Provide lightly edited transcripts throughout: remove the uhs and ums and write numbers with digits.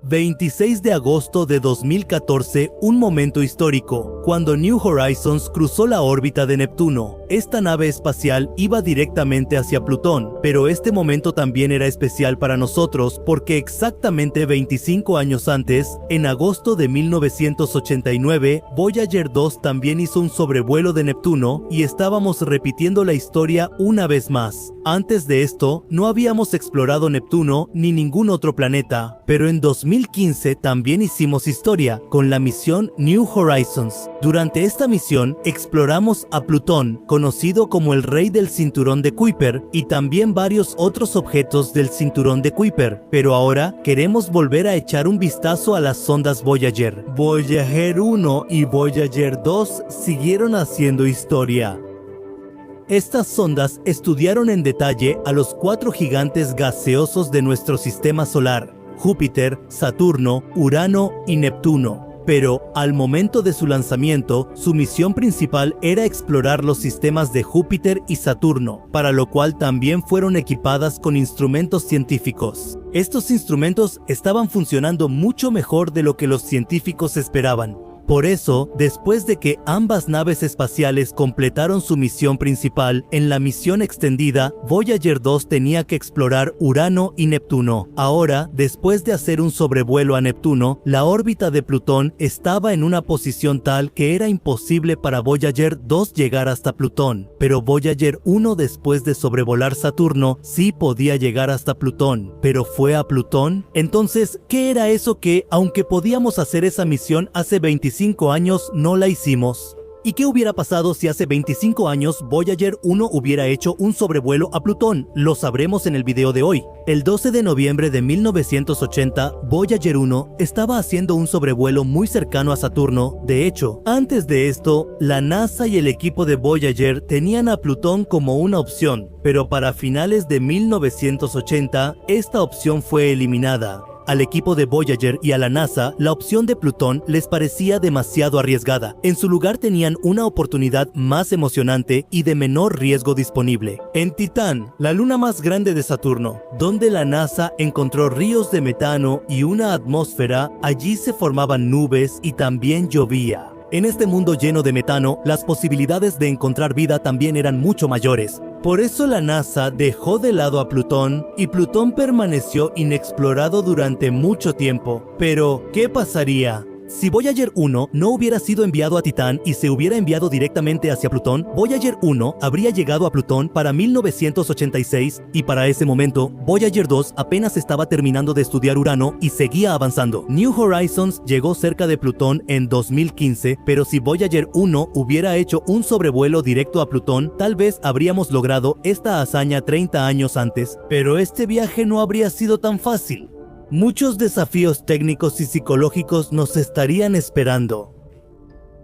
26 de agosto de 2014, un momento histórico, cuando New Horizons cruzó la órbita de Neptuno. Esta nave espacial iba directamente hacia Plutón, pero este momento también era especial para nosotros porque exactamente 25 años antes, en agosto de 1989, Voyager 2 también hizo un sobrevuelo de Neptuno y estábamos repitiendo la historia una vez más. Antes de esto, no habíamos explorado Neptuno ni ningún otro planeta, pero en 2015 también hicimos historia con la misión New Horizons. Durante esta misión exploramos a Plutón, conocido como el rey del cinturón de Kuiper, y también varios otros objetos del cinturón de Kuiper, pero ahora queremos volver a echar un vistazo a las sondas Voyager. Voyager 1 y Voyager 2 siguieron haciendo historia. Estas sondas estudiaron en detalle a los 4 gigantes gaseosos de nuestro sistema solar: Júpiter, Saturno, Urano y Neptuno. Pero, al momento de su lanzamiento, su misión principal era explorar los sistemas de Júpiter y Saturno, para lo cual también fueron equipadas con instrumentos científicos. Estos instrumentos estaban funcionando mucho mejor de lo que los científicos esperaban. Por eso, después de que ambas naves espaciales completaron su misión principal, en la misión extendida, Voyager 2 tenía que explorar Urano y Neptuno. Ahora, después de hacer un sobrevuelo a Neptuno, la órbita de Plutón estaba en una posición tal que era imposible para Voyager 2 llegar hasta Plutón. Pero Voyager 1, después de sobrevolar Saturno, sí podía llegar hasta Plutón. ¿Pero fue a Plutón? Entonces, ¿qué era eso que, aunque podíamos hacer esa misión hace 25 años, no la hicimos? ¿Y qué hubiera pasado si hace 25 años Voyager 1 hubiera hecho un sobrevuelo a Plutón? Lo sabremos en el video de hoy. El 12 de noviembre de 1980, Voyager 1 estaba haciendo un sobrevuelo muy cercano a Saturno. De hecho, antes de esto, la NASA y el equipo de Voyager tenían a Plutón como una opción, pero para finales de 1980, esta opción fue eliminada. Al equipo de Voyager y a la NASA, la opción de Plutón les parecía demasiado arriesgada. En su lugar tenían una oportunidad más emocionante y de menor riesgo disponible. En Titán, la luna más grande de Saturno, donde la NASA encontró ríos de metano y una atmósfera, allí se formaban nubes y también llovía. En este mundo lleno de metano, las posibilidades de encontrar vida también eran mucho mayores. Por eso la NASA dejó de lado a Plutón y Plutón permaneció inexplorado durante mucho tiempo. Pero, ¿qué pasaría si Voyager 1 no hubiera sido enviado a Titán y se hubiera enviado directamente hacia Plutón? Voyager 1 habría llegado a Plutón para 1986 y para ese momento, Voyager 2 apenas estaba terminando de estudiar Urano y seguía avanzando. New Horizons llegó cerca de Plutón en 2015, pero si Voyager 1 hubiera hecho un sobrevuelo directo a Plutón, tal vez habríamos logrado esta hazaña 30 años antes, pero este viaje no habría sido tan fácil. Muchos desafíos técnicos y psicológicos nos estarían esperando.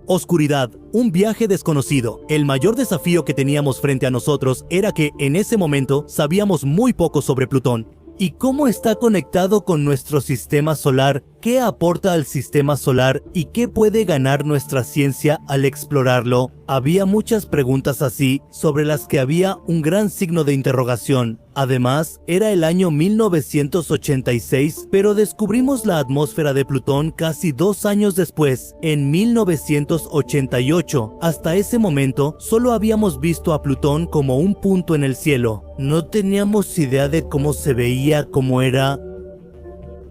Oscuridad, un viaje desconocido. El mayor desafío que teníamos frente a nosotros era que en ese momento sabíamos muy poco sobre Plutón. ¿Y cómo está conectado con nuestro sistema solar? ¿Qué aporta al sistema solar? ¿Y qué puede ganar nuestra ciencia al explorarlo? Había muchas preguntas así, sobre las que había un gran signo de interrogación. Además, era el año 1986, pero descubrimos la atmósfera de Plutón casi 2 años después, en 1988. Hasta ese momento, solo habíamos visto a Plutón como un punto en el cielo. No teníamos idea de cómo se veía, cómo era.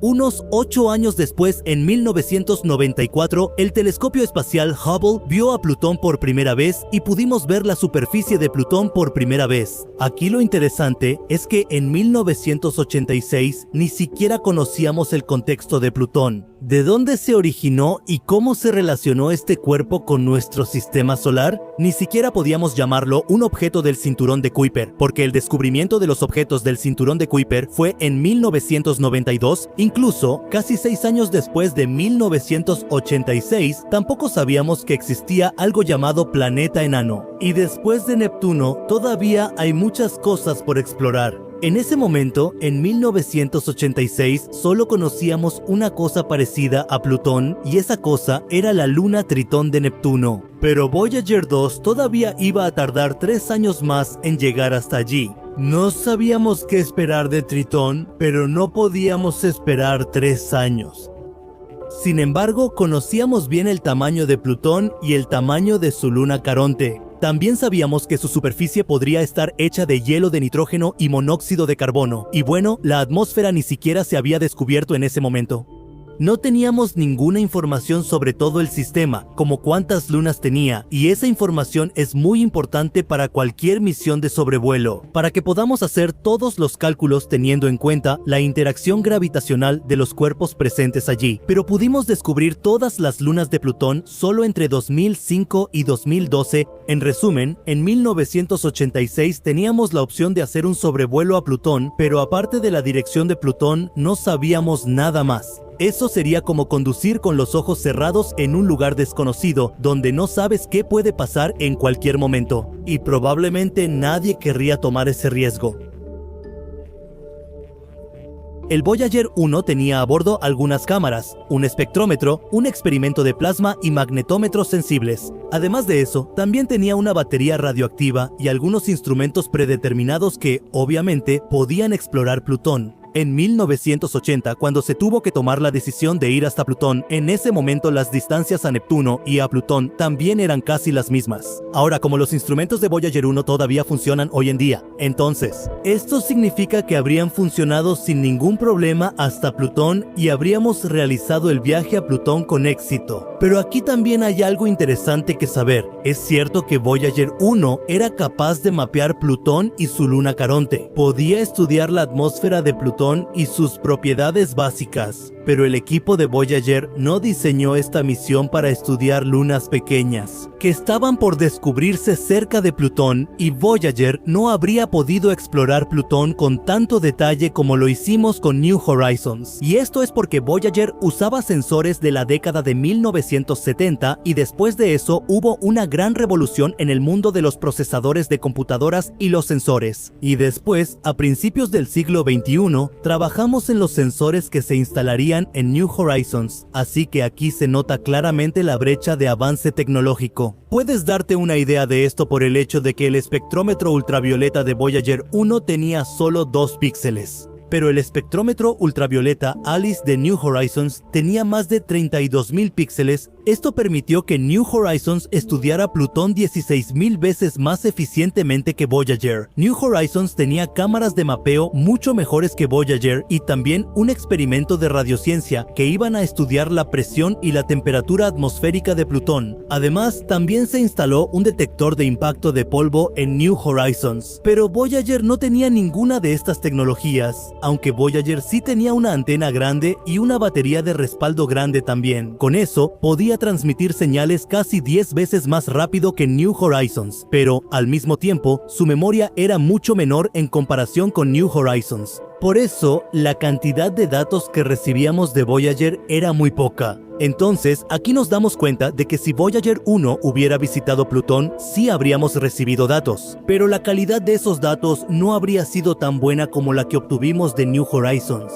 Unos 8 años después, en 1994, el telescopio espacial Hubble vio a Plutón por primera vez y pudimos ver la superficie de Plutón por primera vez. Aquí lo interesante es que en 1986 ni siquiera conocíamos el contexto de Plutón. ¿De dónde se originó y cómo se relacionó este cuerpo con nuestro sistema solar? Ni siquiera podíamos llamarlo un objeto del cinturón de Kuiper, porque el descubrimiento de los objetos del cinturón de Kuiper fue en 1992. Incluso, casi 6 años después de 1986, tampoco sabíamos que existía algo llamado planeta enano. Y después de Neptuno, todavía hay muchas cosas por explorar. En ese momento, en 1986, solo conocíamos una cosa parecida a Plutón, y esa cosa era la luna Tritón de Neptuno. Pero Voyager 2 todavía iba a tardar 3 años más en llegar hasta allí. No sabíamos qué esperar de Tritón, pero no podíamos esperar 3 años. Sin embargo, conocíamos bien el tamaño de Plutón y el tamaño de su luna Caronte. También sabíamos que su superficie podría estar hecha de hielo de nitrógeno y monóxido de carbono. Y bueno, la atmósfera ni siquiera se había descubierto en ese momento. No teníamos ninguna información sobre todo el sistema, como cuántas lunas tenía, y esa información es muy importante para cualquier misión de sobrevuelo, para que podamos hacer todos los cálculos teniendo en cuenta la interacción gravitacional de los cuerpos presentes allí. Pero pudimos descubrir todas las lunas de Plutón solo entre 2005 y 2012. En resumen, en 1986 teníamos la opción de hacer un sobrevuelo a Plutón, pero aparte de la dirección de Plutón, no sabíamos nada más. Eso sería como conducir con los ojos cerrados en un lugar desconocido, donde no sabes qué puede pasar en cualquier momento, y probablemente nadie querría tomar ese riesgo. El Voyager 1 tenía a bordo algunas cámaras, un espectrómetro, un experimento de plasma y magnetómetros sensibles. Además de eso, también tenía una batería radioactiva y algunos instrumentos predeterminados que, obviamente, podían explorar Plutón. En 1980, cuando se tuvo que tomar la decisión de ir hasta Plutón, en ese momento las distancias a Neptuno y a Plutón también eran casi las mismas. Ahora, como los instrumentos de Voyager 1 todavía funcionan hoy en día, entonces, esto significa que habrían funcionado sin ningún problema hasta Plutón y habríamos realizado el viaje a Plutón con éxito. Pero aquí también hay algo interesante que saber. Es cierto que Voyager 1 era capaz de mapear Plutón y su luna Caronte. Podía estudiar la atmósfera de Plutón y sus propiedades básicas, pero el equipo de Voyager no diseñó esta misión para estudiar lunas pequeñas, que estaban por descubrirse cerca de Plutón, y Voyager no habría podido explorar Plutón con tanto detalle como lo hicimos con New Horizons. Y esto es porque Voyager usaba sensores de la década de 1970 y después de eso hubo una gran revolución en el mundo de los procesadores de computadoras y los sensores. Y después, a principios del siglo XXI, trabajamos en los sensores que se instalarían en New Horizons, así que aquí se nota claramente la brecha de avance tecnológico. Puedes darte una idea de esto por el hecho de que el espectrómetro ultravioleta de Voyager 1 tenía solo 2 píxeles. Pero el espectrómetro ultravioleta ALICE de New Horizons tenía más de 32.000 píxeles. Esto permitió que New Horizons estudiara Plutón 16.000 veces más eficientemente que Voyager. New Horizons tenía cámaras de mapeo mucho mejores que Voyager y también un experimento de radiociencia que iban a estudiar la presión y la temperatura atmosférica de Plutón. Además, también se instaló un detector de impacto de polvo en New Horizons. Pero Voyager no tenía ninguna de estas tecnologías, aunque Voyager sí tenía una antena grande y una batería de respaldo grande también. Con eso, podía transmitir señales casi 10 veces más rápido que New Horizons, pero al mismo tiempo, su memoria era mucho menor en comparación con New Horizons. Por eso, la cantidad de datos que recibíamos de Voyager era muy poca. Entonces, aquí nos damos cuenta de que si Voyager 1 hubiera visitado Plutón, sí habríamos recibido datos, pero la calidad de esos datos no habría sido tan buena como la que obtuvimos de New Horizons.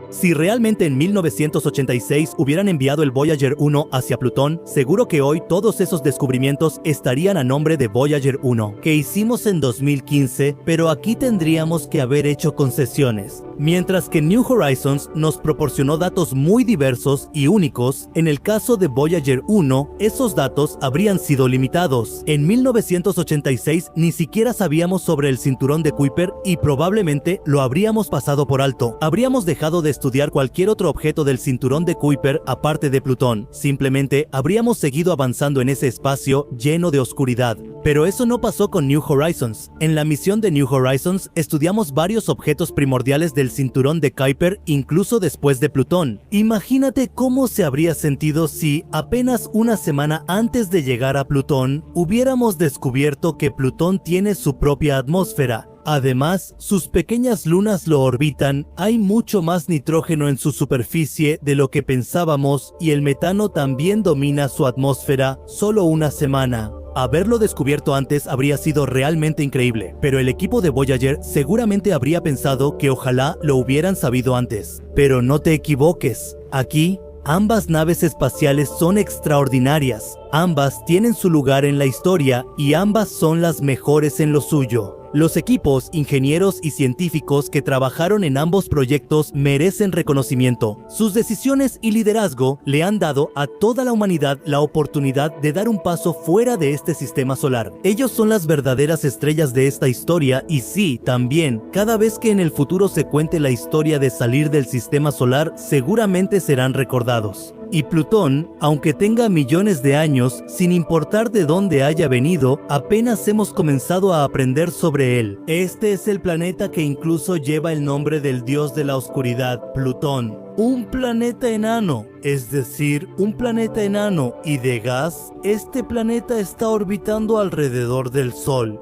Si realmente en 1986 hubieran enviado el Voyager 1 hacia Plutón, seguro que hoy todos esos descubrimientos estarían a nombre de Voyager 1, que hicimos en 2015, pero aquí tendríamos que haber hecho concesiones. Mientras que New Horizons nos proporcionó datos muy diversos y únicos, en el caso de Voyager 1, esos datos habrían sido limitados. En 1986 ni siquiera sabíamos sobre el cinturón de Kuiper y probablemente lo habríamos pasado por alto. Habríamos dejado de estudiar cualquier otro objeto del cinturón de Kuiper aparte de Plutón. Simplemente habríamos seguido avanzando en ese espacio lleno de oscuridad. Pero eso no pasó con New Horizons. En la misión de New Horizons estudiamos varios objetos primordiales del cinturón de Kuiper incluso después de Plutón. Imagínate cómo se habría sentido si, apenas una semana antes de llegar a Plutón, hubiéramos descubierto que Plutón tiene su propia atmósfera. Además, sus pequeñas lunas lo orbitan, hay mucho más nitrógeno en su superficie de lo que pensábamos y el metano también domina su atmósfera solo una semana. Haberlo descubierto antes habría sido realmente increíble, pero el equipo de Voyager seguramente habría pensado que ojalá lo hubieran sabido antes. Pero no te equivoques, aquí ambas naves espaciales son extraordinarias, ambas tienen su lugar en la historia y ambas son las mejores en lo suyo. Los equipos, ingenieros y científicos que trabajaron en ambos proyectos merecen reconocimiento. Sus decisiones y liderazgo le han dado a toda la humanidad la oportunidad de dar un paso fuera de este sistema solar. Ellos son las verdaderas estrellas de esta historia y sí, también, cada vez que en el futuro se cuente la historia de salir del sistema solar, seguramente serán recordados. Y Plutón, aunque tenga millones de años, sin importar de dónde haya venido, apenas hemos comenzado a aprender sobre él. Este es el planeta que incluso lleva el nombre del dios de la oscuridad, Plutón. Un planeta enano, es decir, un planeta enano y de gas. Este planeta está orbitando alrededor del Sol.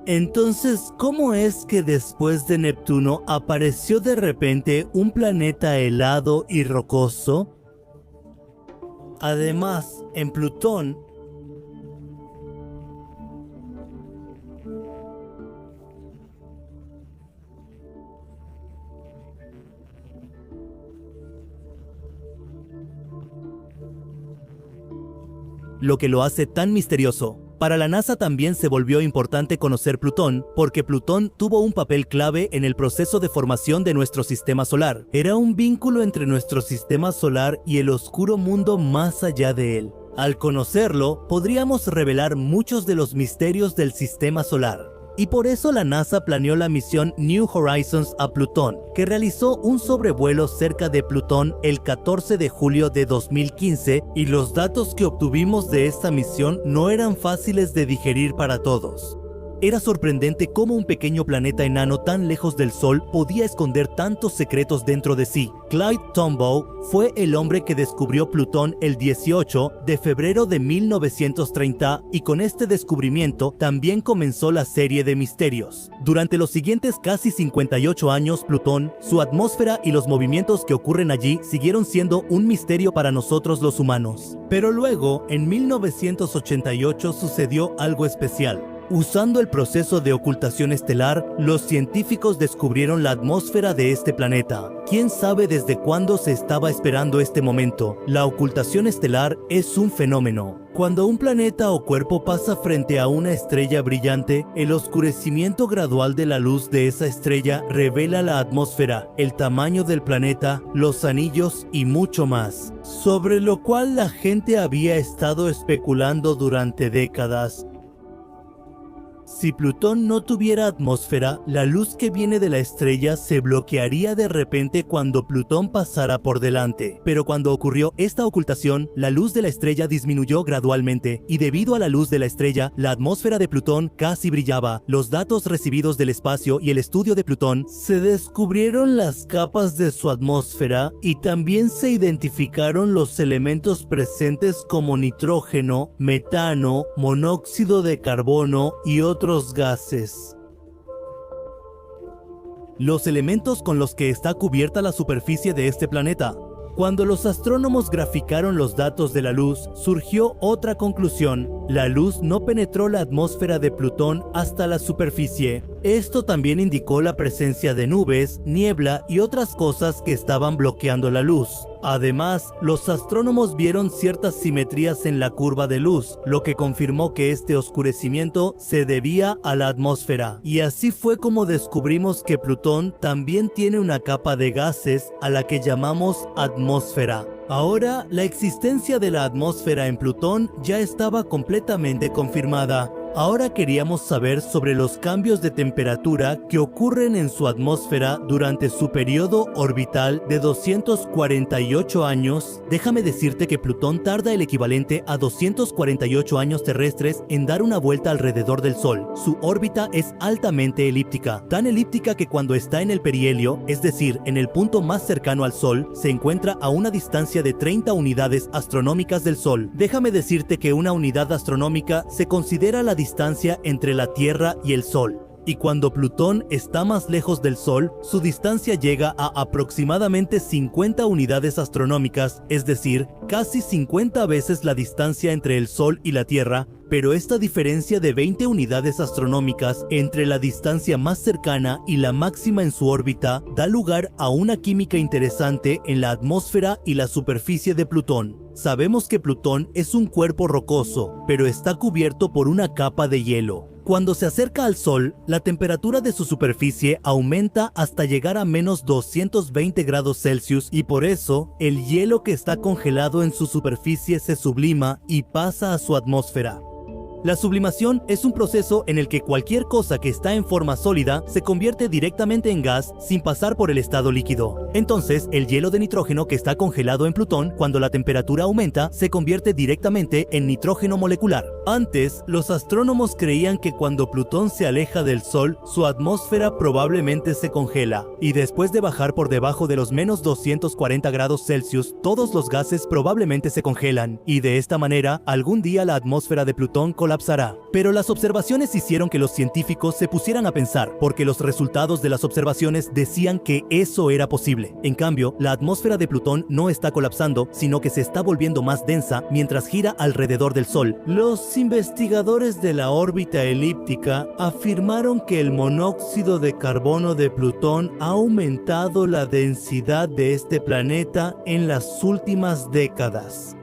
Entonces, ¿cómo es que después de Neptuno apareció de repente un planeta helado y rocoso? Además, en Plutón, lo que lo hace tan misterioso. Para la NASA también se volvió importante conocer Plutón, porque Plutón tuvo un papel clave en el proceso de formación de nuestro sistema solar. Era un vínculo entre nuestro sistema solar y el oscuro mundo más allá de él. Al conocerlo, podríamos revelar muchos de los misterios del sistema solar. Y por eso la NASA planeó la misión New Horizons a Plutón, que realizó un sobrevuelo cerca de Plutón el 14 de julio de 2015, y los datos que obtuvimos de esta misión no eran fáciles de digerir para todos. Era sorprendente cómo un pequeño planeta enano tan lejos del Sol podía esconder tantos secretos dentro de sí. Clyde Tombaugh fue el hombre que descubrió Plutón el 18 de febrero de 1930 y con este descubrimiento también comenzó la serie de misterios. Durante los siguientes casi 58 años, Plutón, su atmósfera y los movimientos que ocurren allí siguieron siendo un misterio para nosotros los humanos. Pero luego, en 1988 sucedió algo especial. Usando el proceso de ocultación estelar, los científicos descubrieron la atmósfera de este planeta. ¿Quién sabe desde cuándo se estaba esperando este momento? La ocultación estelar es un fenómeno. Cuando un planeta o cuerpo pasa frente a una estrella brillante, el oscurecimiento gradual de la luz de esa estrella revela la atmósfera, el tamaño del planeta, los anillos y mucho más, sobre lo cual la gente había estado especulando durante décadas. Si Plutón no tuviera atmósfera, la luz que viene de la estrella se bloquearía de repente cuando Plutón pasara por delante. Pero cuando ocurrió esta ocultación, la luz de la estrella disminuyó gradualmente, y debido a la luz de la estrella, la atmósfera de Plutón casi brillaba. Los datos recibidos del espacio y el estudio de Plutón, se descubrieron las capas de su atmósfera y también se identificaron los elementos presentes como nitrógeno, metano, monóxido de carbono y otros gases. Los elementos con los que está cubierta la superficie de este planeta. Cuando los astrónomos graficaron los datos de la luz, surgió otra conclusión. La luz no penetró la atmósfera de Plutón hasta la superficie. Esto también indicó la presencia de nubes, niebla y otras cosas que estaban bloqueando la luz. Además, los astrónomos vieron ciertas simetrías en la curva de luz, lo que confirmó que este oscurecimiento se debía a la atmósfera. Y así fue como descubrimos que Plutón también tiene una capa de gases a la que llamamos atmósfera. Ahora, la existencia de la atmósfera en Plutón ya estaba completamente confirmada. Ahora queríamos saber sobre los cambios de temperatura que ocurren en su atmósfera durante su periodo orbital de 248 años. Déjame decirte que Plutón tarda el equivalente a 248 años terrestres en dar una vuelta alrededor del Sol. Su órbita es altamente elíptica, tan elíptica que cuando está en el perihelio, es decir, en el punto más cercano al Sol, se encuentra a una distancia de 30 unidades astronómicas del Sol. Déjame decirte que una unidad astronómica se considera la distancia entre la Tierra y el Sol. y cuando Plutón está más lejos del Sol, su distancia llega a aproximadamente 50 unidades astronómicas, es decir, casi 50 veces la distancia entre el Sol y la Tierra, pero esta diferencia de 20 unidades astronómicas entre la distancia más cercana y la máxima en su órbita da lugar a una química interesante en la atmósfera y la superficie de Plutón. Sabemos que Plutón es un cuerpo rocoso, pero está cubierto por una capa de hielo. Cuando se acerca al Sol, la temperatura de su superficie aumenta hasta llegar a menos 220 grados Celsius y por eso el hielo que está congelado en su superficie se sublima y pasa a su atmósfera. La sublimación es un proceso en el que cualquier cosa que está en forma sólida se convierte directamente en gas sin pasar por el estado líquido. Entonces, el hielo de nitrógeno que está congelado en Plutón, cuando la temperatura aumenta, se convierte directamente en nitrógeno molecular. Antes, los astrónomos creían que cuando Plutón se aleja del Sol, su atmósfera probablemente se congela, y después de bajar por debajo de los menos 240 grados Celsius, todos los gases probablemente se congelan, y de esta manera, algún día la atmósfera de Plutón colapsará. Pero las observaciones hicieron que los científicos se pusieran a pensar, porque los resultados de las observaciones decían que eso era posible. En cambio, la atmósfera de Plutón no está colapsando, sino que se está volviendo más densa mientras gira alrededor del Sol. Los investigadores de la órbita elíptica afirmaron que el monóxido de carbono de Plutón ha aumentado la densidad de este planeta en las últimas décadas.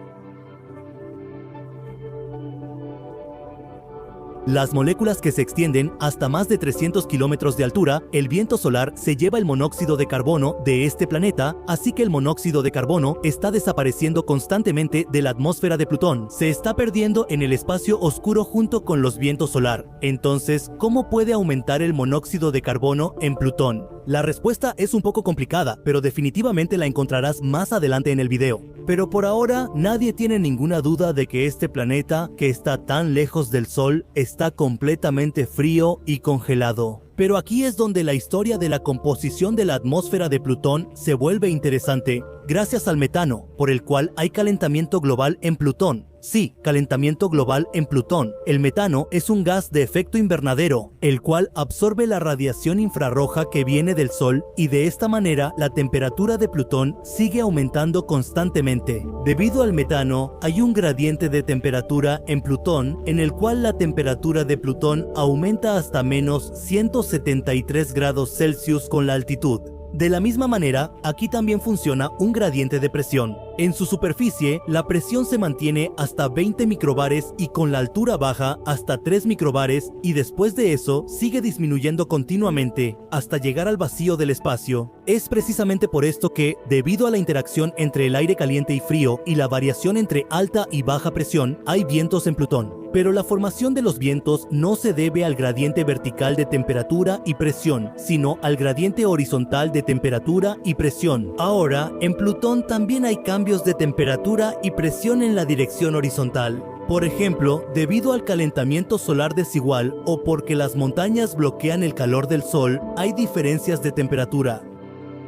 Las moléculas que se extienden hasta más de 300 kilómetros de altura, el viento solar se lleva el monóxido de carbono de este planeta, así que el monóxido de carbono está desapareciendo constantemente de la atmósfera de Plutón. Se está perdiendo en el espacio oscuro junto con los vientos solar. Entonces, ¿cómo puede aumentar el monóxido de carbono en Plutón? La respuesta es un poco complicada, pero definitivamente la encontrarás más adelante en el video. Pero por ahora, nadie tiene ninguna duda de que este planeta, que está tan lejos del Sol, está completamente frío y congelado. Pero aquí es donde la historia de la composición de la atmósfera de Plutón se vuelve interesante, gracias al metano, por el cual hay calentamiento global en Plutón. Sí, calentamiento global en Plutón. El metano es un gas de efecto invernadero, el cual absorbe la radiación infrarroja que viene del Sol y de esta manera la temperatura de Plutón sigue aumentando constantemente. Debido al metano, hay un gradiente de temperatura en Plutón en el cual la temperatura de Plutón aumenta hasta menos 173 grados Celsius con la altitud. De la misma manera, aquí también funciona un gradiente de presión. En su superficie, la presión se mantiene hasta 20 microbares y con la altura baja hasta 3 microbares y después de eso sigue disminuyendo continuamente hasta llegar al vacío del espacio. Es precisamente por esto que, debido a la interacción entre el aire caliente y frío y la variación entre alta y baja presión, hay vientos en Plutón. Pero la formación de los vientos no se debe al gradiente vertical de temperatura y presión, sino al gradiente horizontal de temperatura y presión. Ahora, en Plutón también hay cambios de temperatura y presión en la dirección horizontal. Por ejemplo, debido al calentamiento solar desigual o porque las montañas bloquean el calor del Sol, hay diferencias de temperatura.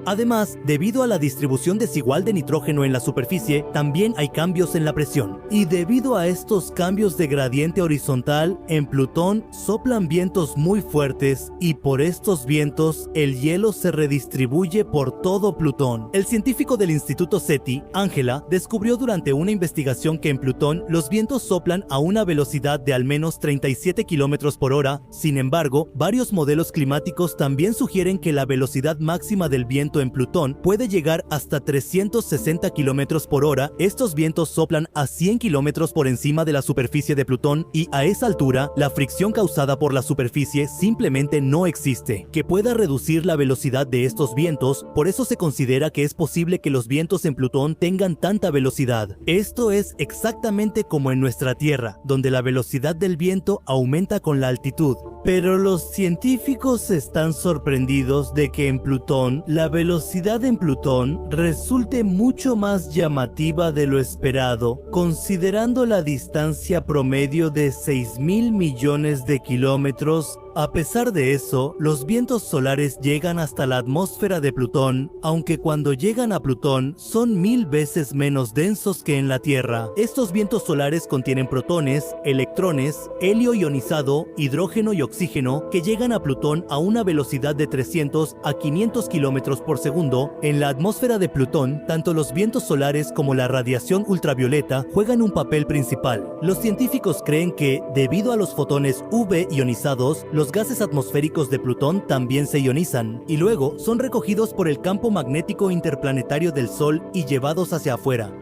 Además, debido a la distribución desigual de nitrógeno en la superficie, también hay cambios en la presión. Y debido a estos cambios de gradiente horizontal, en Plutón soplan vientos muy fuertes y por estos vientos el hielo se redistribuye por todo Plutón. El científico del Instituto SETI, Angela, descubrió durante una investigación que en Plutón los vientos soplan a una velocidad de al menos 37 kilómetros por hora. Sin embargo, varios modelos climáticos también sugieren que la velocidad máxima del viento en Plutón puede llegar hasta 360 kilómetros por hora. Estos vientos soplan a 100 kilómetros por encima de la superficie de Plutón y a esa altura la fricción causada por la superficie simplemente no existe, que pueda reducir la velocidad de estos vientos. Por eso se considera que es posible que los vientos en Plutón tengan tanta velocidad. Esto es exactamente como en nuestra Tierra, donde la velocidad del viento aumenta con la altitud. Pero los científicos están sorprendidos de que en Plutón la velocidad en Plutón resulte mucho más llamativa de lo esperado, considerando la distancia promedio de 6.000 millones de kilómetros. A pesar de eso, los vientos solares llegan hasta la atmósfera de Plutón, aunque cuando llegan a Plutón son 1000 veces menos densos que en la Tierra. Estos vientos solares contienen protones, electrones, helio ionizado, hidrógeno y oxígeno que llegan a Plutón a una velocidad de 300 a 500 kilómetros por segundo. En la atmósfera de Plutón, tanto los vientos solares como la radiación ultravioleta juegan un papel principal. Los científicos creen que, debido a los fotones UV ionizados, los gases atmosféricos de Plutón también se ionizan, y luego son recogidos por el campo magnético interplanetario del Sol y llevados hacia afuera.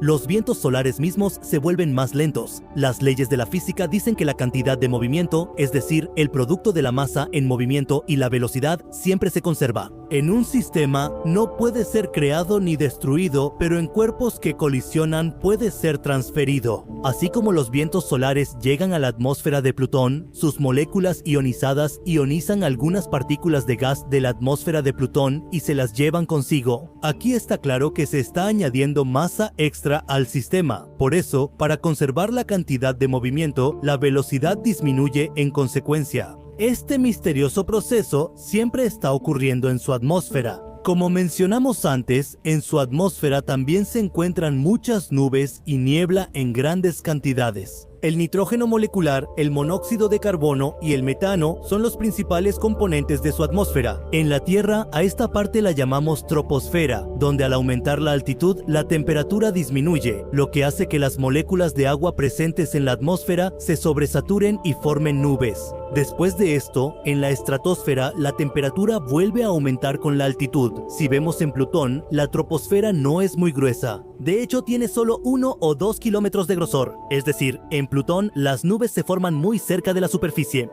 Los vientos solares mismos se vuelven más lentos. Las leyes de la física dicen que la cantidad de movimiento, es decir, el producto de la masa en movimiento y la velocidad, siempre se conserva. En un sistema no puede ser creado ni destruido, pero en cuerpos que colisionan puede ser transferido. Así como los vientos solares llegan a la atmósfera de Plutón, sus moléculas ionizadas ionizan algunas partículas de gas de la atmósfera de Plutón y se las llevan consigo. Aquí está claro que se está añadiendo masa extra al sistema. Por eso, para conservar la cantidad de movimiento, la velocidad disminuye en consecuencia. Este misterioso proceso siempre está ocurriendo en su atmósfera. Como mencionamos antes, en su atmósfera también se encuentran muchas nubes y niebla en grandes cantidades. El nitrógeno molecular, el monóxido de carbono y el metano son los principales componentes de su atmósfera. En la Tierra, a esta parte la llamamos troposfera, donde al aumentar la altitud, la temperatura disminuye, lo que hace que las moléculas de agua presentes en la atmósfera se sobresaturen y formen nubes. Después de esto, en la estratosfera, la temperatura vuelve a aumentar con la altitud. Si vemos en Plutón, la troposfera no es muy gruesa. De hecho, tiene solo 1 o 2 kilómetros de grosor, es decir, en Plutón las nubes se forman muy cerca de la superficie.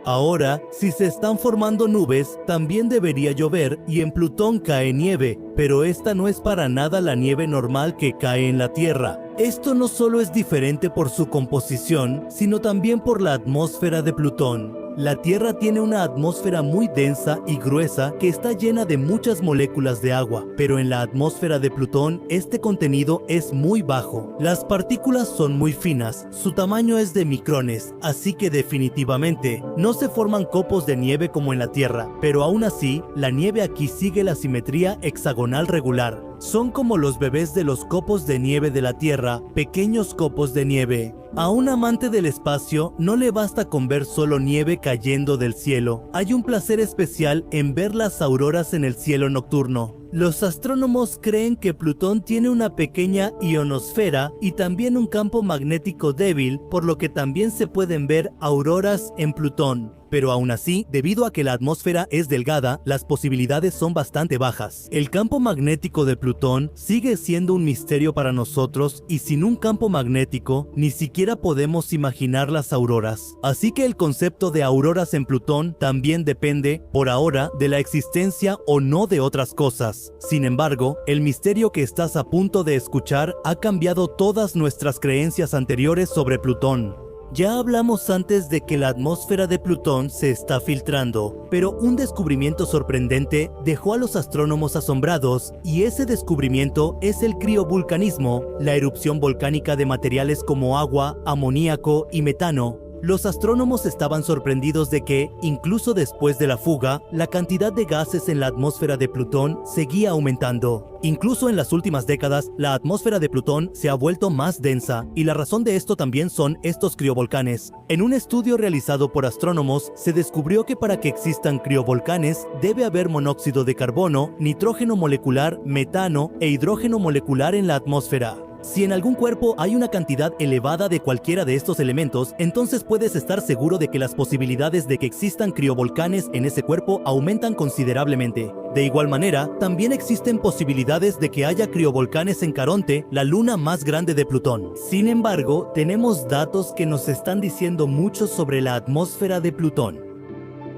Ahora, si se están formando nubes, también debería llover y en Plutón cae nieve, pero esta no es para nada la nieve normal que cae en la Tierra. Esto no solo es diferente por su composición, sino también por la atmósfera de Plutón. La Tierra tiene una atmósfera muy densa y gruesa que está llena de muchas moléculas de agua, pero en la atmósfera de Plutón este contenido es muy bajo. Las partículas son muy finas, su tamaño es de micrones, así que definitivamente no se forman copos de nieve como en la Tierra, pero aún así, la nieve aquí sigue la simetría hexagonal regular. Son como los bebés de los copos de nieve de la Tierra, pequeños copos de nieve. A un amante del espacio no le basta con ver solo nieve cayendo del cielo. Hay un placer especial en ver las auroras en el cielo nocturno. Los astrónomos creen que Plutón tiene una pequeña ionosfera y también un campo magnético débil, por lo que también se pueden ver auroras en Plutón. Pero aún así, debido a que la atmósfera es delgada, las posibilidades son bastante bajas. El campo magnético de Plutón sigue siendo un misterio para nosotros y sin un campo magnético, ni siquiera podemos imaginar las auroras. Así que el concepto de auroras en Plutón también depende, por ahora, de la existencia o no de otras cosas. Sin embargo, el misterio que estás a punto de escuchar ha cambiado todas nuestras creencias anteriores sobre Plutón. Ya hablamos antes de que la atmósfera de Plutón se está filtrando, pero un descubrimiento sorprendente dejó a los astrónomos asombrados, y ese descubrimiento es el criovolcanismo, la erupción volcánica de materiales como agua, amoníaco y metano. Los astrónomos estaban sorprendidos de que, incluso después de la fuga, la cantidad de gases en la atmósfera de Plutón seguía aumentando. Incluso en las últimas décadas, la atmósfera de Plutón se ha vuelto más densa, y la razón de esto también son estos criovolcanes. En un estudio realizado por astrónomos, se descubrió que para que existan criovolcanes, debe haber monóxido de carbono, nitrógeno molecular, metano e hidrógeno molecular en la atmósfera. Si en algún cuerpo hay una cantidad elevada de cualquiera de estos elementos, entonces puedes estar seguro de que las posibilidades de que existan criovolcanes en ese cuerpo aumentan considerablemente. De igual manera, también existen posibilidades de que haya criovolcanes en Caronte, la luna más grande de Plutón. Sin embargo, tenemos datos que nos están diciendo mucho sobre la atmósfera de Plutón.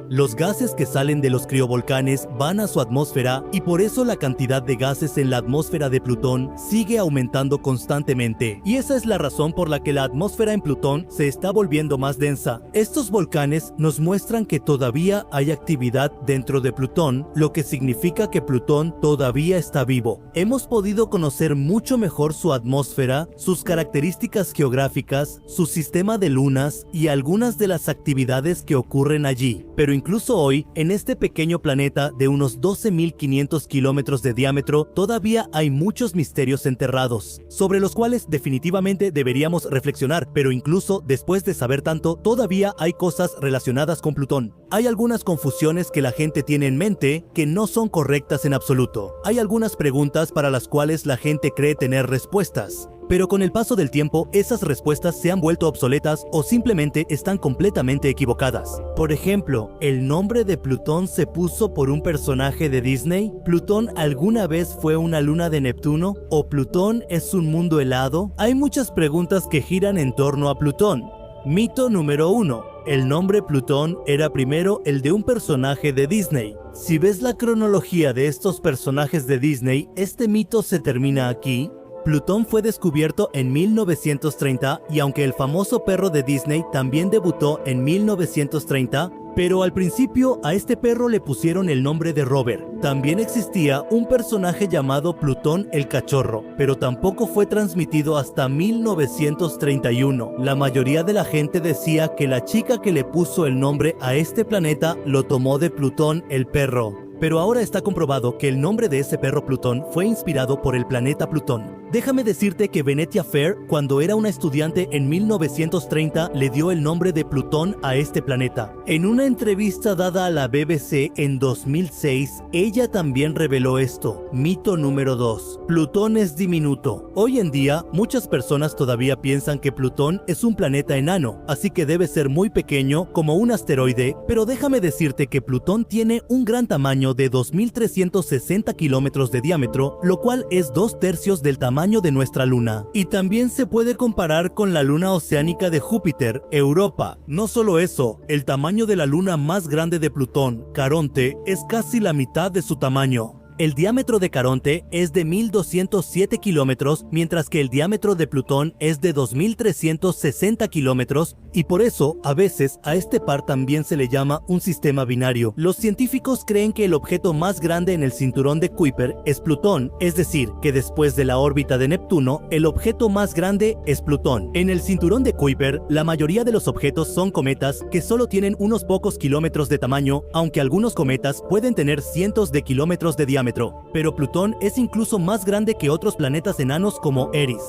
Los gases que salen de los criovolcanes van a su atmósfera y por eso la cantidad de gases en la atmósfera de Plutón sigue aumentando constantemente. Y esa es la razón por la que la atmósfera en Plutón se está volviendo más densa. Estos volcanes nos muestran que todavía hay actividad dentro de Plutón, lo que significa que Plutón todavía está vivo. Hemos podido conocer mucho mejor su atmósfera, sus características geográficas, su sistema de lunas y algunas de las actividades que ocurren allí. Pero incluso hoy, en este pequeño planeta de unos 12.500 kilómetros de diámetro, todavía hay muchos misterios enterrados, sobre los cuales definitivamente deberíamos reflexionar, pero incluso después de saber tanto, todavía hay cosas relacionadas con Plutón. Hay algunas confusiones que la gente tiene en mente que no son correctas en absoluto. Hay algunas preguntas para las cuales la gente cree tener respuestas, pero con el paso del tiempo, esas respuestas se han vuelto obsoletas o simplemente están completamente equivocadas. Por ejemplo, ¿el nombre de Plutón se puso por un personaje de Disney? ¿Plutón alguna vez fue una luna de Neptuno? ¿O Plutón es un mundo helado? Hay muchas preguntas que giran en torno a Plutón. Mito número 1. El nombre Plutón era primero el de un personaje de Disney. Si ves la cronología de estos personajes de Disney, este mito se termina aquí. Plutón fue descubierto en 1930 y aunque el famoso perro de Disney también debutó en 1930, pero al principio a este perro le pusieron el nombre de Robert. También existía un personaje llamado Plutón el Cachorro, pero tampoco fue transmitido hasta 1931. La mayoría de la gente decía que la chica que le puso el nombre a este planeta lo tomó de Plutón el perro. Pero ahora está comprobado que el nombre de ese perro Plutón fue inspirado por el planeta Plutón. Déjame decirte que Venetia Fair, cuando era una estudiante en 1930, le dio el nombre de Plutón a este planeta. En una entrevista dada a la BBC en 2006, ella también reveló esto. Mito número 2. Plutón es diminuto. Hoy en día, muchas personas todavía piensan que Plutón es un planeta enano, así que debe ser muy pequeño como un asteroide, pero déjame decirte que Plutón tiene un gran tamaño de 2.360 kilómetros de diámetro, lo cual es 2/3 del tamaño de nuestra luna. Y también se puede comparar con la luna oceánica de Júpiter, Europa. No solo eso, el tamaño de la luna más grande de Plutón, Caronte, es casi la mitad de su tamaño. El diámetro de Caronte es de 1.207 kilómetros, mientras que el diámetro de Plutón es de 2.360 kilómetros, y por eso, a veces, a este par también se le llama un sistema binario. Los científicos creen que el objeto más grande en el cinturón de Kuiper es Plutón, es decir, que después de la órbita de Neptuno, el objeto más grande es Plutón. En el cinturón de Kuiper, la mayoría de los objetos son cometas que solo tienen unos pocos kilómetros de tamaño, aunque algunos cometas pueden tener cientos de kilómetros de diámetro. Pero Plutón es incluso más grande que otros planetas enanos como Eris.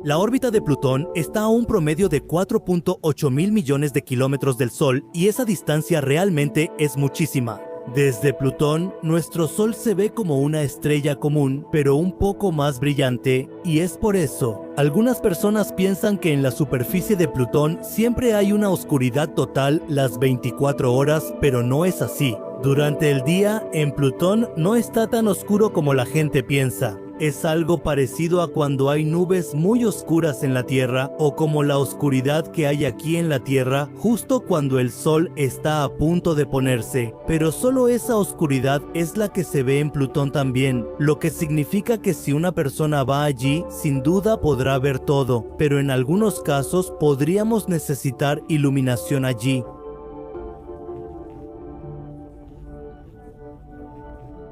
La órbita de Plutón está a un promedio de 4.8 mil millones de kilómetros del Sol y esa distancia realmente es muchísima. Desde Plutón, nuestro Sol se ve como una estrella común, pero un poco más brillante, y es por eso. Algunas personas piensan que en la superficie de Plutón siempre hay una oscuridad total las 24 horas, pero no es así. Durante el día, en Plutón no está tan oscuro como la gente piensa. Es algo parecido a cuando hay nubes muy oscuras en la Tierra o como la oscuridad que hay aquí en la Tierra justo cuando el sol está a punto de ponerse. Pero solo esa oscuridad es la que se ve en Plutón también, lo que significa que si una persona va allí, sin duda podrá ver todo, pero en algunos casos podríamos necesitar iluminación allí.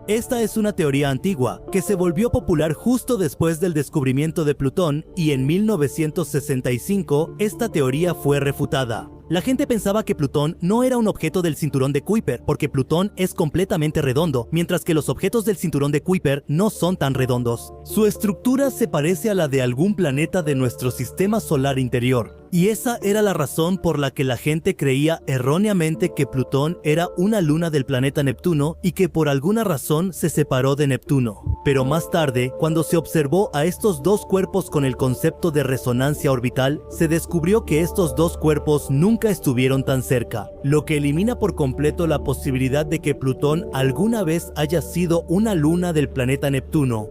Esta es una teoría antigua, que se volvió popular justo después del descubrimiento de Plutón y en 1965 esta teoría fue refutada. La gente pensaba que Plutón no era un objeto del cinturón de Kuiper, porque Plutón es completamente redondo, mientras que los objetos del cinturón de Kuiper no son tan redondos. Su estructura se parece a la de algún planeta de nuestro sistema solar interior. Y esa era la razón por la que la gente creía erróneamente que Plutón era una luna del planeta Neptuno y que por alguna razón se separó de Neptuno. Pero más tarde, cuando se observó a estos dos cuerpos con el concepto de resonancia orbital, se descubrió que estos dos cuerpos nunca estuvieron tan cerca, lo que elimina por completo la posibilidad de que Plutón alguna vez haya sido una luna del planeta Neptuno.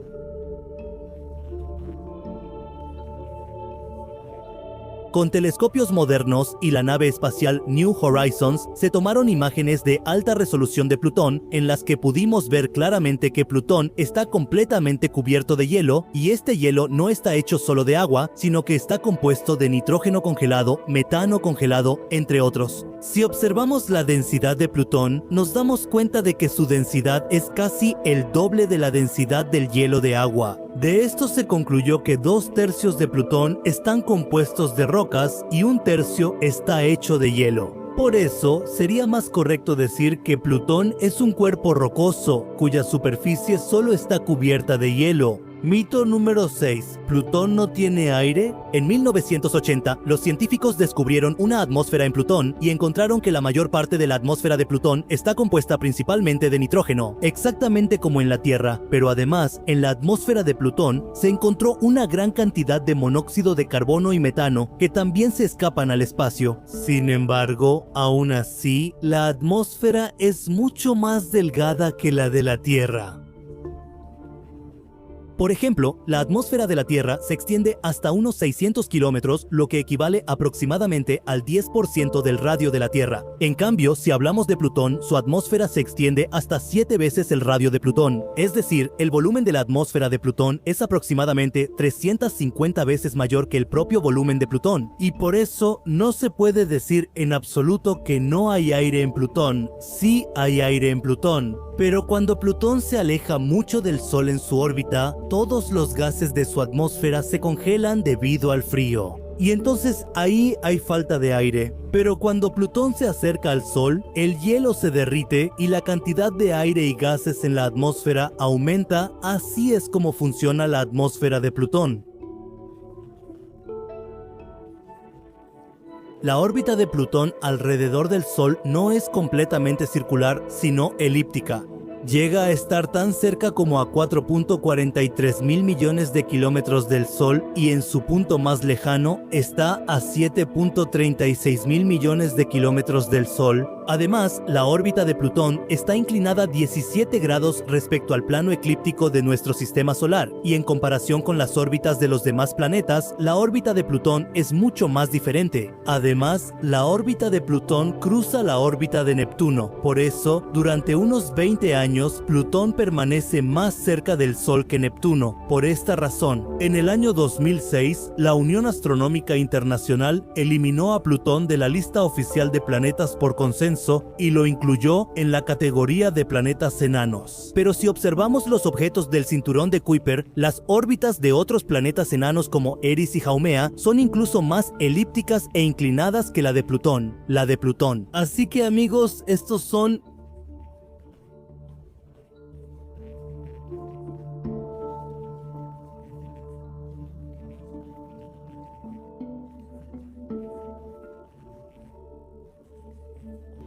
Con telescopios modernos y la nave espacial New Horizons se tomaron imágenes de alta resolución de Plutón en las que pudimos ver claramente que Plutón está completamente cubierto de hielo y este hielo no está hecho solo de agua, sino que está compuesto de nitrógeno congelado, metano congelado, entre otros. Si observamos la densidad de Plutón, nos damos cuenta de que su densidad es casi el doble de la densidad del hielo de agua. De esto se concluyó que 2/3 de Plutón están compuestos de roca, rocas y un tercio está hecho de hielo. Por eso, sería más correcto decir que Plutón es un cuerpo rocoso, cuya superficie solo está cubierta de hielo. Mito número 6. ¿Plutón no tiene aire? En 1980, los científicos descubrieron una atmósfera en Plutón y encontraron que la mayor parte de la atmósfera de Plutón está compuesta principalmente de nitrógeno, exactamente como en la Tierra, pero además, en la atmósfera de Plutón se encontró una gran cantidad de monóxido de carbono y metano que también se escapan al espacio. Sin embargo, aún así, la atmósfera es mucho más delgada que la de la Tierra. Por ejemplo, la atmósfera de la Tierra se extiende hasta unos 600 kilómetros, lo que equivale aproximadamente al 10% del radio de la Tierra. En cambio, si hablamos de Plutón, su atmósfera se extiende hasta 7 veces el radio de Plutón. Es decir, el volumen de la atmósfera de Plutón es aproximadamente 350 veces mayor que el propio volumen de Plutón. Y por eso no se puede decir en absoluto que no hay aire en Plutón. Sí hay aire en Plutón. Pero cuando Plutón se aleja mucho del Sol en su órbita, todos los gases de su atmósfera se congelan debido al frío. Y entonces ahí hay falta de aire. Pero cuando Plutón se acerca al Sol, el hielo se derrite y la cantidad de aire y gases en la atmósfera aumenta. Así es como funciona la atmósfera de Plutón. La órbita de Plutón alrededor del Sol no es completamente circular, sino elíptica. Llega a estar tan cerca como a 4.43 mil millones de kilómetros del Sol y en su punto más lejano está a 7.36 mil millones de kilómetros del Sol. Además, la órbita de Plutón está inclinada 17 grados respecto al plano eclíptico de nuestro sistema solar, y en comparación con las órbitas de los demás planetas, la órbita de Plutón es mucho más diferente. Además, la órbita de Plutón cruza la órbita de Neptuno. Por eso, durante unos 20 años, Plutón permanece más cerca del Sol que Neptuno. Por esta razón, en el año 2006, la Unión Astronómica Internacional eliminó a Plutón de la lista oficial de planetas por consenso y lo incluyó en la categoría de planetas enanos. Pero si observamos los objetos del cinturón de Kuiper, las órbitas de otros planetas enanos como Eris y Haumea son incluso más elípticas e inclinadas que la de Plutón. Así que amigos, estos son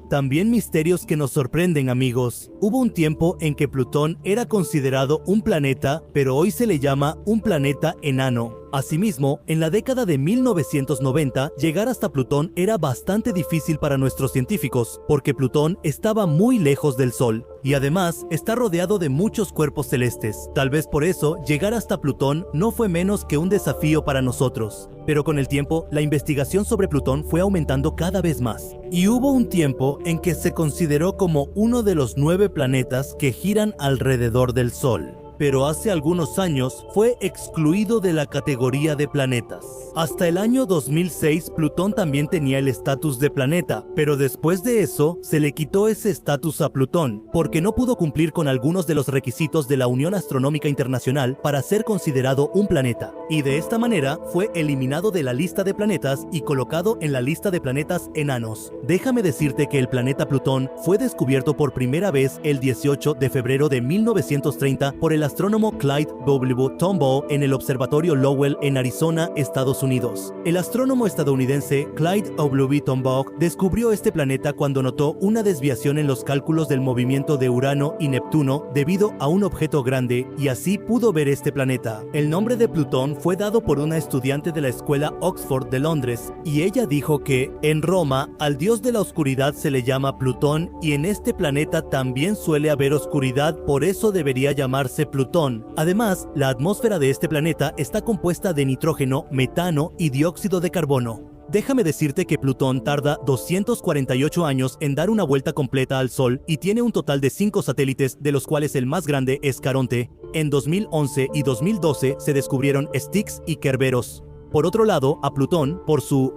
también misterios que nos sorprenden, amigos. Hubo un tiempo en que Plutón era considerado un planeta, pero hoy se le llama un planeta enano. Asimismo, en la década de 1990, llegar hasta Plutón era bastante difícil para nuestros científicos, porque Plutón estaba muy lejos del Sol, y además está rodeado de muchos cuerpos celestes. Tal vez por eso, llegar hasta Plutón no fue menos que un desafío para nosotros. Pero con el tiempo, la investigación sobre Plutón fue aumentando cada vez más. Y hubo un tiempo en que se consideró como uno de los 9 planetas que giran alrededor del Sol. Pero hace algunos años fue excluido de la categoría de planetas. Hasta el año 2006, Plutón también tenía el estatus de planeta, pero después de eso, se le quitó ese estatus a Plutón, porque no pudo cumplir con algunos de los requisitos de la Unión Astronómica Internacional para ser considerado un planeta. Y de esta manera, fue eliminado de la lista de planetas y colocado en la lista de planetas enanos. Déjame decirte que el planeta Plutón fue descubierto por primera vez el 18 de febrero de 1930 por el astrónomo Clyde W. Tombaugh en el Observatorio Lowell en Arizona, Estados Unidos. El astrónomo estadounidense Clyde W. Tombaugh descubrió este planeta cuando notó una desviación en los cálculos del movimiento de Urano y Neptuno debido a un objeto grande, y así pudo ver este planeta. El nombre de Plutón fue dado por una estudiante de la escuela Oxford de Londres, y ella dijo que en Roma al dios de la oscuridad se le llama Plutón, y en este planeta también suele haber oscuridad, por eso debería llamarse Plutón. Además, la atmósfera de este planeta está compuesta de nitrógeno, metano y dióxido de carbono. Déjame decirte que Plutón tarda 248 años en dar una vuelta completa al Sol y tiene un total de 5 satélites, de los cuales el más grande es Caronte. En 2011 y 2012 se descubrieron Styx y Kerberos. Por otro lado, a Plutón, por su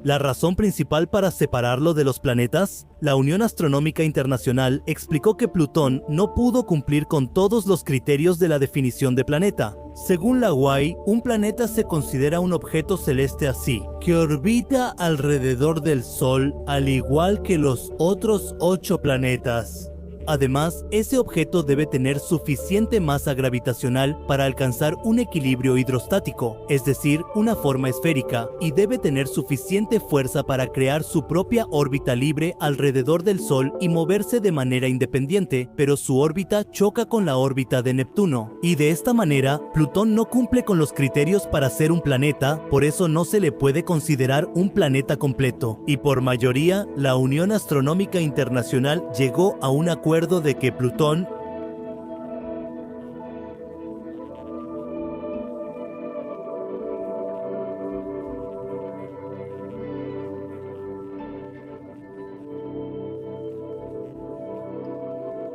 ¿La razón principal para separarlo de los planetas? La Unión Astronómica Internacional explicó que Plutón no pudo cumplir con todos los criterios de la definición de planeta. Según la UAI, un planeta se considera un objeto celeste así, que orbita alrededor del Sol al igual que los otros 8 planetas. Además, ese objeto debe tener suficiente masa gravitacional para alcanzar un equilibrio hidrostático, es decir, una forma esférica, y debe tener suficiente fuerza para crear su propia órbita libre alrededor del Sol y moverse de manera independiente, pero su órbita choca con la órbita de Neptuno. Y de esta manera, Plutón no cumple con los criterios para ser un planeta, por eso no se le puede considerar un planeta completo. Y por mayoría, la Unión Astronómica Internacional llegó a un acuerdo de que Plutón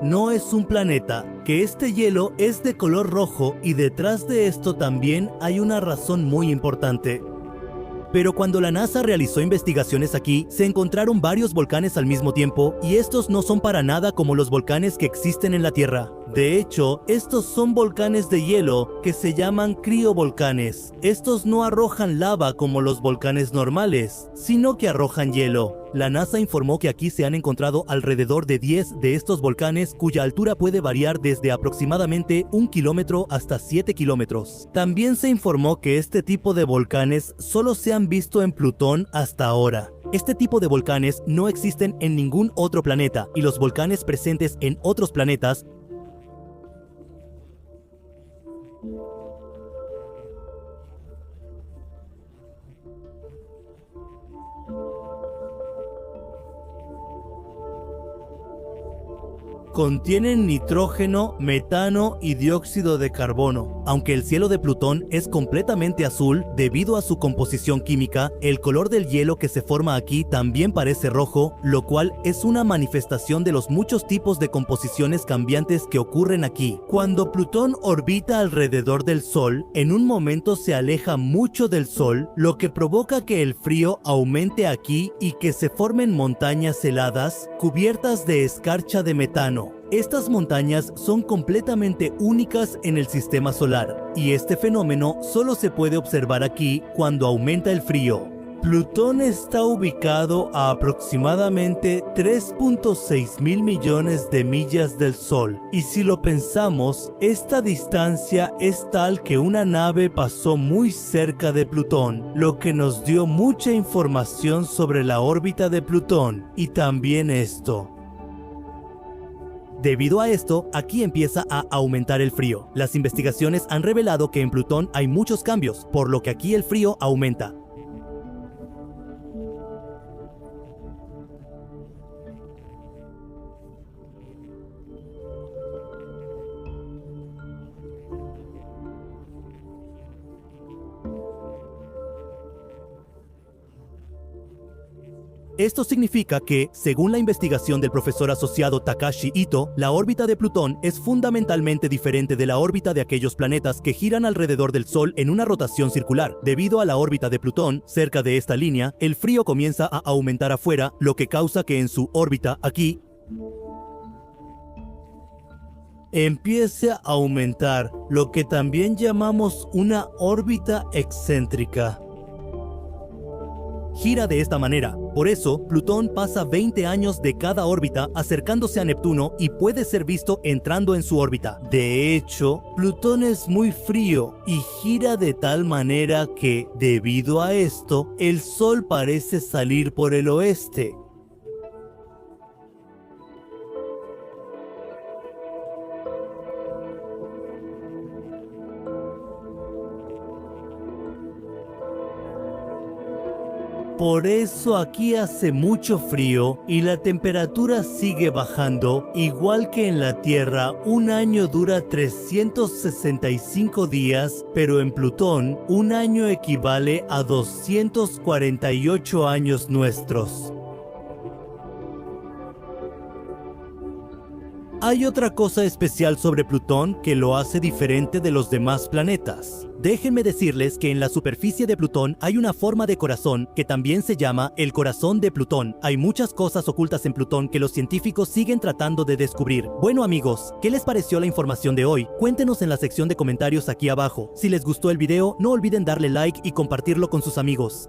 no es un planeta, que este hielo es de color rojo y detrás de esto también hay una razón muy importante. Pero cuando la NASA realizó investigaciones aquí, se encontraron varios volcanes al mismo tiempo y estos no son para nada como los volcanes que existen en la Tierra. De hecho, estos son volcanes de hielo que se llaman criovolcanes. Estos no arrojan lava como los volcanes normales, sino que arrojan hielo. La NASA informó que aquí se han encontrado alrededor de 10 de estos volcanes cuya altura puede variar desde aproximadamente 1 kilómetro hasta 7 kilómetros. También se informó que este tipo de volcanes solo se han visto en Plutón hasta ahora. Este tipo de volcanes no existen en ningún otro planeta y los volcanes presentes en otros planetas contienen nitrógeno, metano y dióxido de carbono. Aunque el cielo de Plutón es completamente azul debido a su composición química, el color del hielo que se forma aquí también parece rojo, lo cual es una manifestación de los muchos tipos de composiciones cambiantes que ocurren aquí. Cuando Plutón orbita alrededor del Sol, en un momento se aleja mucho del Sol, lo que provoca que el frío aumente aquí y que se formen montañas heladas cubiertas de escarcha de metano. Estas montañas son completamente únicas en el sistema solar, y este fenómeno solo se puede observar aquí cuando aumenta el frío. Plutón está ubicado a aproximadamente 3.6 mil millones de millas del Sol, y si lo pensamos, esta distancia es tal que una nave pasó muy cerca de Plutón, lo que nos dio mucha información sobre la órbita de Plutón, y también esto. Debido a esto, aquí empieza a aumentar el frío. Las investigaciones han revelado que en Plutón hay muchos cambios, por lo que aquí el frío aumenta. Esto significa que, según la investigación del profesor asociado Takashi Ito, la órbita de Plutón es fundamentalmente diferente de la órbita de aquellos planetas que giran alrededor del Sol en una rotación circular. Debido a la órbita de Plutón, cerca de esta línea, el frío comienza a aumentar afuera, lo que causa que en su órbita aquí empiece a aumentar, lo que también llamamos una órbita excéntrica. Gira de esta manera. Por eso, Plutón pasa 20 años de cada órbita acercándose a Neptuno y puede ser visto entrando en su órbita. De hecho, Plutón es muy frío y gira de tal manera que, debido a esto, el Sol parece salir por el oeste. Por eso aquí hace mucho frío y la temperatura sigue bajando, igual que en la Tierra. Un año dura 365 días, pero en Plutón un año equivale a 248 años nuestros. Hay otra cosa especial sobre Plutón que lo hace diferente de los demás planetas. Déjenme decirles que en la superficie de Plutón hay una forma de corazón que también se llama el corazón de Plutón. Hay muchas cosas ocultas en Plutón que los científicos siguen tratando de descubrir. Bueno amigos, ¿qué les pareció la información de hoy? Cuéntenos en la sección de comentarios aquí abajo. Si les gustó el video, no olviden darle like y compartirlo con sus amigos.